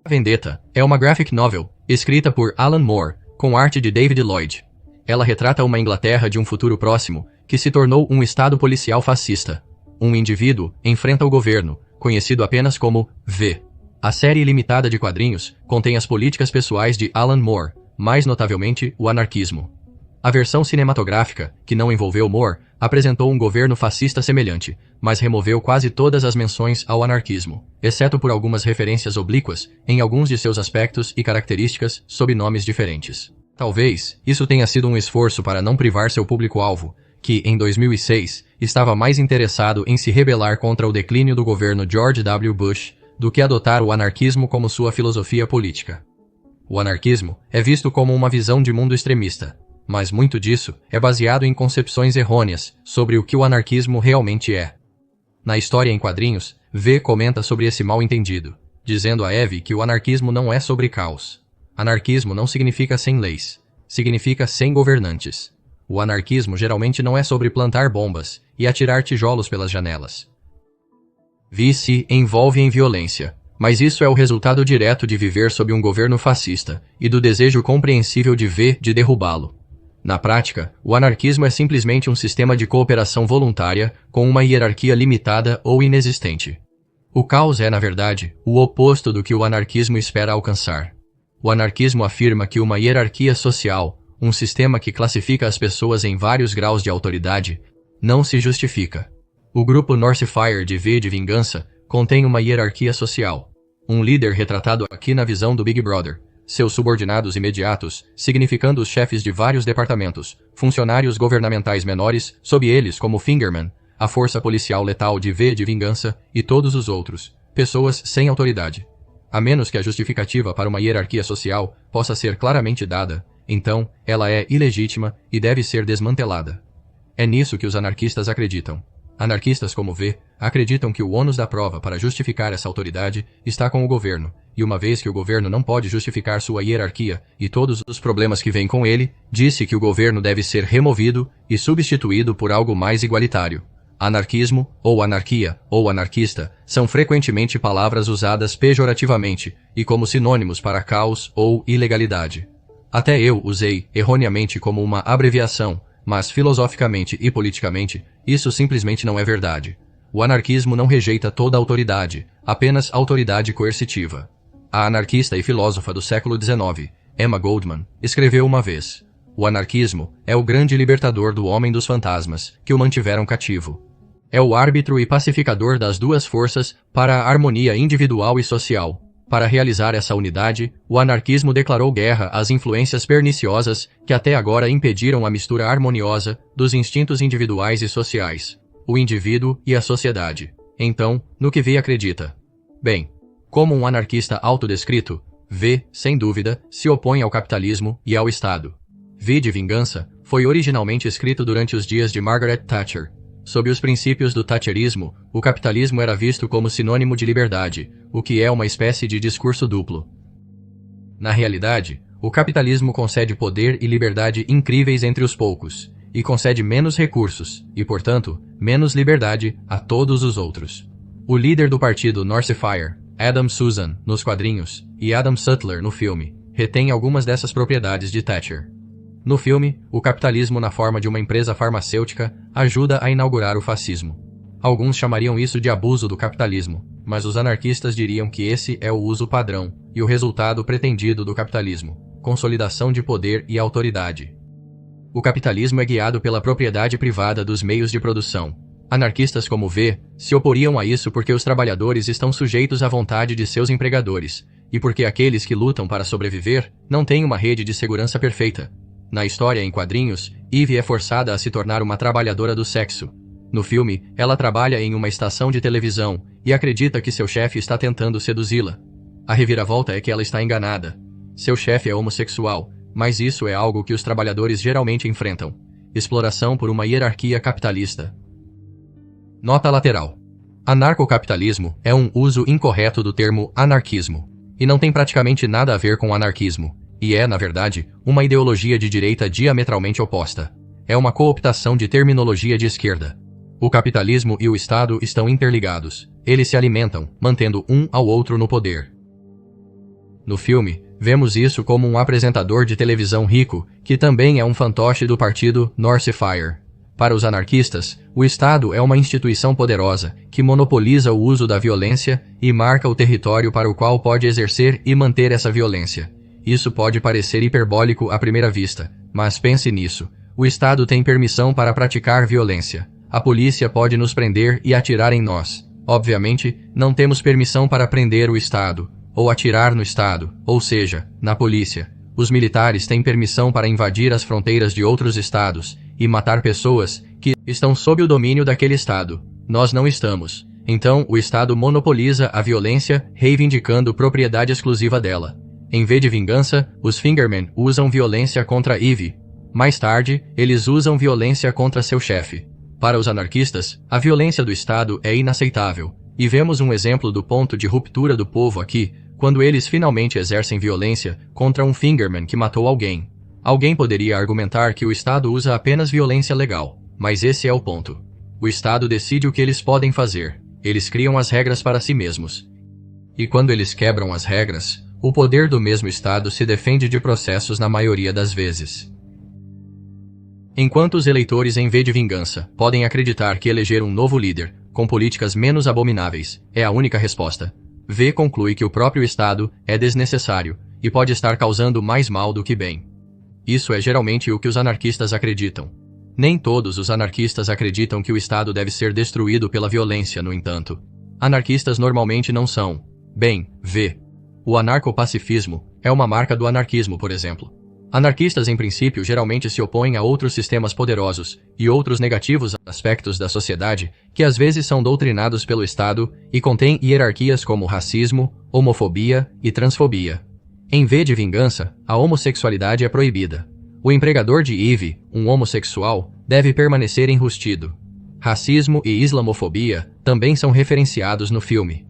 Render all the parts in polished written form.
Vendetta é uma graphic novel, escrita por Alan Moore, com arte de David Lloyd. Ela retrata uma Inglaterra de um futuro próximo, que se tornou um estado policial fascista. Um indivíduo enfrenta o governo, conhecido apenas como V. A série limitada de quadrinhos contém as políticas pessoais de Alan Moore, mais notavelmente o anarquismo. A versão cinematográfica, que não envolveu Moore, apresentou um governo fascista semelhante, mas removeu quase todas as menções ao anarquismo, exceto por algumas referências oblíquas em alguns de seus aspectos e características sob nomes diferentes. Talvez isso tenha sido um esforço para não privar seu público-alvo, que, em 2006, estava mais interessado em se rebelar contra o declínio do governo George W. Bush do que adotar o anarquismo como sua filosofia política. O anarquismo é visto como uma visão de mundo extremista, mas muito disso é baseado em concepções errôneas sobre o que o anarquismo realmente é. Na história em quadrinhos, V comenta sobre esse mal-entendido, dizendo a Eve que o anarquismo não é sobre caos. Anarquismo não significa sem leis, significa sem governantes. O anarquismo geralmente não é sobre plantar bombas e atirar tijolos pelas janelas. V se envolve em violência, mas isso é o resultado direto de viver sob um governo fascista e do desejo compreensível de V de derrubá-lo. Na prática, o anarquismo é simplesmente um sistema de cooperação voluntária com uma hierarquia limitada ou inexistente. O caos é, na verdade, o oposto do que o anarquismo espera alcançar. O anarquismo afirma que uma hierarquia social, um sistema que classifica as pessoas em vários graus de autoridade, não se justifica. O grupo Northfire de V de Vingança contém uma hierarquia social. Um líder retratado aqui na visão do Big Brother, seus subordinados imediatos, significando os chefes de vários departamentos, funcionários governamentais menores, sob eles como Fingerman, a força policial letal de V de Vingança e todos os outros, pessoas sem autoridade. A menos que a justificativa para uma hierarquia social possa ser claramente dada, então, ela é ilegítima e deve ser desmantelada. É nisso que os anarquistas acreditam. Anarquistas como V acreditam que o ônus da prova para justificar essa autoridade está com o governo, e uma vez que o governo não pode justificar sua hierarquia e todos os problemas que vêm com ele, disse que o governo deve ser removido e substituído por algo mais igualitário. Anarquismo, ou anarquia, ou anarquista, são frequentemente palavras usadas pejorativamente e como sinônimos para caos ou ilegalidade. Até eu usei, erroneamente, como uma abreviação, mas filosoficamente e politicamente, isso simplesmente não é verdade. O anarquismo não rejeita toda autoridade, apenas autoridade coercitiva. A anarquista e filósofa do século XIX, Emma Goldman, escreveu uma vez: o anarquismo é o grande libertador do homem dos fantasmas, que o mantiveram cativo. É o árbitro e pacificador das duas forças para a harmonia individual e social. Para realizar essa unidade, o anarquismo declarou guerra às influências perniciosas que até agora impediram a mistura harmoniosa dos instintos individuais e sociais, o indivíduo e a sociedade. Então, no que V acredita? Bem, como um anarquista autodescrito, V, sem dúvida, se opõe ao capitalismo e ao Estado. V de Vingança foi originalmente escrito durante os dias de Margaret Thatcher. Sob os princípios do thatcherismo, o capitalismo era visto como sinônimo de liberdade, o que é uma espécie de discurso duplo. Na realidade, o capitalismo concede poder e liberdade incríveis entre os poucos, e concede menos recursos, e portanto, menos liberdade a todos os outros. O líder do partido Northfire, Adam Susan, nos quadrinhos, e Adam Sutler no filme, retém algumas dessas propriedades de Thatcher. No filme, o capitalismo na forma de uma empresa farmacêutica ajuda a inaugurar o fascismo. Alguns chamariam isso de abuso do capitalismo, mas os anarquistas diriam que esse é o uso padrão e o resultado pretendido do capitalismo, consolidação de poder e autoridade. O capitalismo é guiado pela propriedade privada dos meios de produção. Anarquistas como V se oporiam a isso porque os trabalhadores estão sujeitos à vontade de seus empregadores, e porque aqueles que lutam para sobreviver não têm uma rede de segurança perfeita. Na história em quadrinhos, Eve é forçada a se tornar uma trabalhadora do sexo. No filme, ela trabalha em uma estação de televisão e acredita que seu chefe está tentando seduzi-la. A reviravolta é que ela está enganada. Seu chefe é homossexual, mas isso é algo que os trabalhadores geralmente enfrentam. Exploração por uma hierarquia capitalista. Nota lateral. Anarcocapitalismo é um uso incorreto do termo anarquismo, e não tem praticamente nada a ver com anarquismo. E é, na verdade, uma ideologia de direita diametralmente oposta. É uma cooptação de terminologia de esquerda. O capitalismo e o Estado estão interligados. Eles se alimentam, mantendo um ao outro no poder. No filme, vemos isso como um apresentador de televisão rico, que também é um fantoche do partido Northfire. Para os anarquistas, o Estado é uma instituição poderosa, que monopoliza o uso da violência e marca o território para o qual pode exercer e manter essa violência. Isso pode parecer hiperbólico à primeira vista, mas pense nisso. O Estado tem permissão para praticar violência. A polícia pode nos prender e atirar em nós. Obviamente, não temos permissão para prender o Estado, ou atirar no Estado, ou seja, na polícia. Os militares têm permissão para invadir as fronteiras de outros estados e matar pessoas que estão sob o domínio daquele estado. Nós não estamos. Então, o Estado monopoliza a violência, reivindicando propriedade exclusiva dela. Em vez de vingança, os Fingermen usam violência contra Eve. Mais tarde, eles usam violência contra seu chefe. Para os anarquistas, a violência do Estado é inaceitável, e vemos um exemplo do ponto de ruptura do povo aqui, quando eles finalmente exercem violência contra um Fingerman que matou alguém. Alguém poderia argumentar que o Estado usa apenas violência legal, mas esse é o ponto. O Estado decide o que eles podem fazer. Eles criam as regras para si mesmos. E quando eles quebram as regras, o poder do mesmo Estado se defende de processos na maioria das vezes. Enquanto os eleitores, em vez de vingança, podem acreditar que eleger um novo líder, com políticas menos abomináveis, é a única resposta, V conclui que o próprio Estado é desnecessário e pode estar causando mais mal do que bem. Isso é geralmente o que os anarquistas acreditam. Nem todos os anarquistas acreditam que o Estado deve ser destruído pela violência, no entanto. Anarquistas normalmente não são. Bem, V. O anarcopacifismo é uma marca do anarquismo, por exemplo. Anarquistas, em princípio, geralmente se opõem a outros sistemas poderosos e outros negativos aspectos da sociedade que às vezes são doutrinados pelo Estado e contêm hierarquias como racismo, homofobia e transfobia. Em vez de vingança, a homossexualidade é proibida. O empregador de Eve, um homossexual, deve permanecer enrustido. Racismo e islamofobia também são referenciados no filme.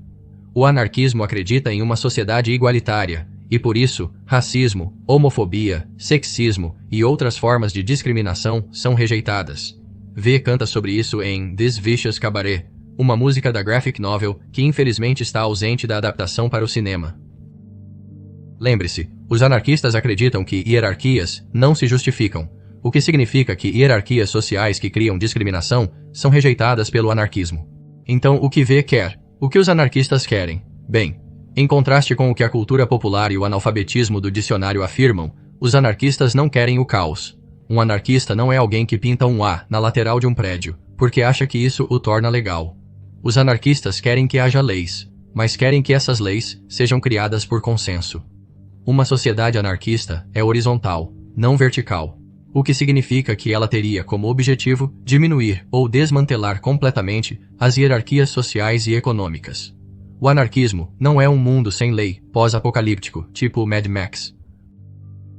O anarquismo acredita em uma sociedade igualitária, e por isso, racismo, homofobia, sexismo e outras formas de discriminação são rejeitadas. V canta sobre isso em This Vicious Cabaret, uma música da graphic novel que infelizmente está ausente da adaptação para o cinema. Lembre-se, os anarquistas acreditam que hierarquias não se justificam, o que significa que hierarquias sociais que criam discriminação são rejeitadas pelo anarquismo. Então, o que V quer? O que os anarquistas querem? Bem, em contraste com o que a cultura popular e o analfabetismo do dicionário afirmam, os anarquistas não querem o caos. Um anarquista não é alguém que pinta um A na lateral de um prédio, porque acha que isso o torna legal. Os anarquistas querem que haja leis, mas querem que essas leis sejam criadas por consenso. Uma sociedade anarquista é horizontal, não vertical, o que significa que ela teria como objetivo diminuir ou desmantelar completamente as hierarquias sociais e econômicas. O anarquismo não é um mundo sem lei, pós-apocalíptico, tipo Mad Max.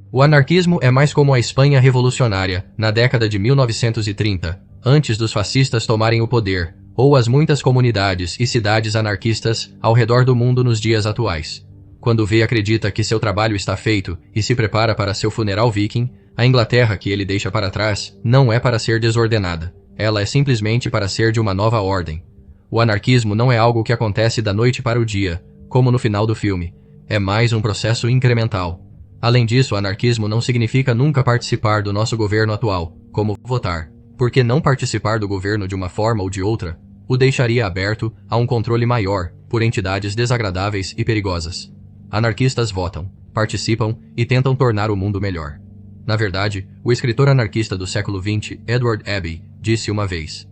O anarquismo é mais como a Espanha revolucionária, na década de 1930, antes dos fascistas tomarem o poder, ou as muitas comunidades e cidades anarquistas ao redor do mundo nos dias atuais. Quando V acredita que seu trabalho está feito e se prepara para seu funeral viking, a Inglaterra que ele deixa para trás não é para ser desordenada, ela é simplesmente para ser de uma nova ordem. O anarquismo não é algo que acontece da noite para o dia, como no final do filme. É mais um processo incremental. Além disso, o anarquismo não significa nunca participar do nosso governo atual, como votar, porque não participar do governo de uma forma ou de outra o deixaria aberto a um controle maior por entidades desagradáveis e perigosas. Anarquistas votam, participam e tentam tornar o mundo melhor. Na verdade, o escritor anarquista do século XX, Edward Abbey, disse uma vez: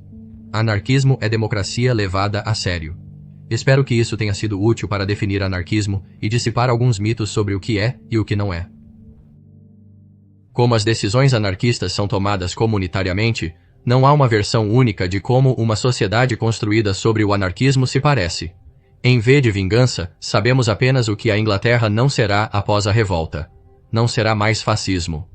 anarquismo é democracia levada a sério. Espero que isso tenha sido útil para definir anarquismo e dissipar alguns mitos sobre o que é e o que não é. Como as decisões anarquistas são tomadas comunitariamente, não há uma versão única de como uma sociedade construída sobre o anarquismo se parece. Em vez de vingança, sabemos apenas o que a Inglaterra não será após a revolta. Não será mais fascismo.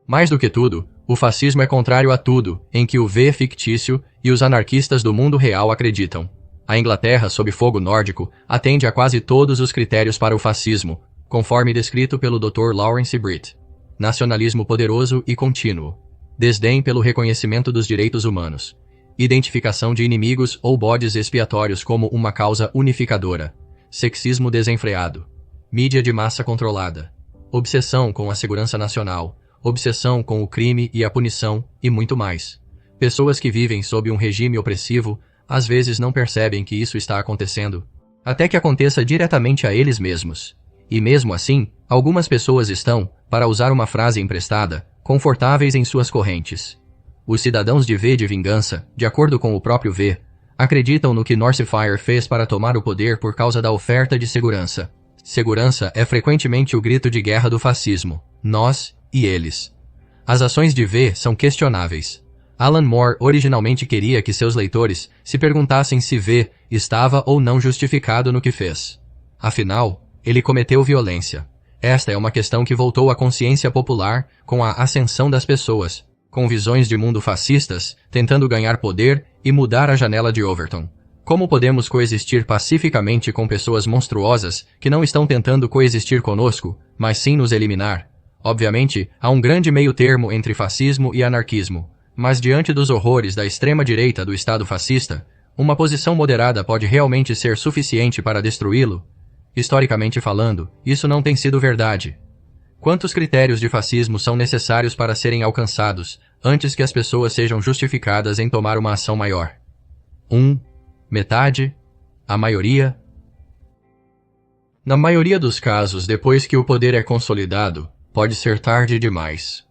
Mais do que tudo, o fascismo é contrário a tudo em que o V é fictício e os anarquistas do mundo real acreditam. A Inglaterra, sob fogo nórdico, atende a quase todos os critérios para o fascismo, conforme descrito pelo Dr. Lawrence Britt. Nacionalismo poderoso e contínuo. Desdém pelo reconhecimento dos direitos humanos. Identificação de inimigos ou bodes expiatórios como uma causa unificadora. Sexismo desenfreado. mídia de massa controlada, obsessão com a segurança nacional, obsessão com o crime e a punição, e muito mais. Pessoas que vivem sob um regime opressivo, às vezes não percebem que isso está acontecendo, até que aconteça diretamente a eles mesmos. E mesmo assim, algumas pessoas estão, para usar uma frase emprestada, confortáveis em suas correntes. Os cidadãos de V de Vingança, de acordo com o próprio V, acreditam no que Northfire fez para tomar o poder por causa da oferta de segurança. Segurança é frequentemente o grito de guerra do fascismo, nós e eles. As ações de V são questionáveis. Alan Moore originalmente queria que seus leitores se perguntassem se V estava ou não justificado no que fez. Afinal, ele cometeu violência. Esta é uma questão que voltou à consciência popular com a ascensão das pessoas, com visões de mundo fascistas, tentando ganhar poder e mudar a janela de Overton. Como podemos coexistir pacificamente com pessoas monstruosas que não estão tentando coexistir conosco, mas sim nos eliminar? Obviamente, há um grande meio termo entre fascismo e anarquismo, mas diante dos horrores da extrema-direita do Estado fascista, uma posição moderada pode realmente ser suficiente para destruí-lo? Historicamente falando, isso não tem sido verdade. Quantos critérios de fascismo são necessários para serem alcançados, antes que as pessoas sejam justificadas em tomar uma ação maior? 1. Metade? A maioria? Na maioria dos casos, depois que o poder é consolidado, pode ser tarde demais.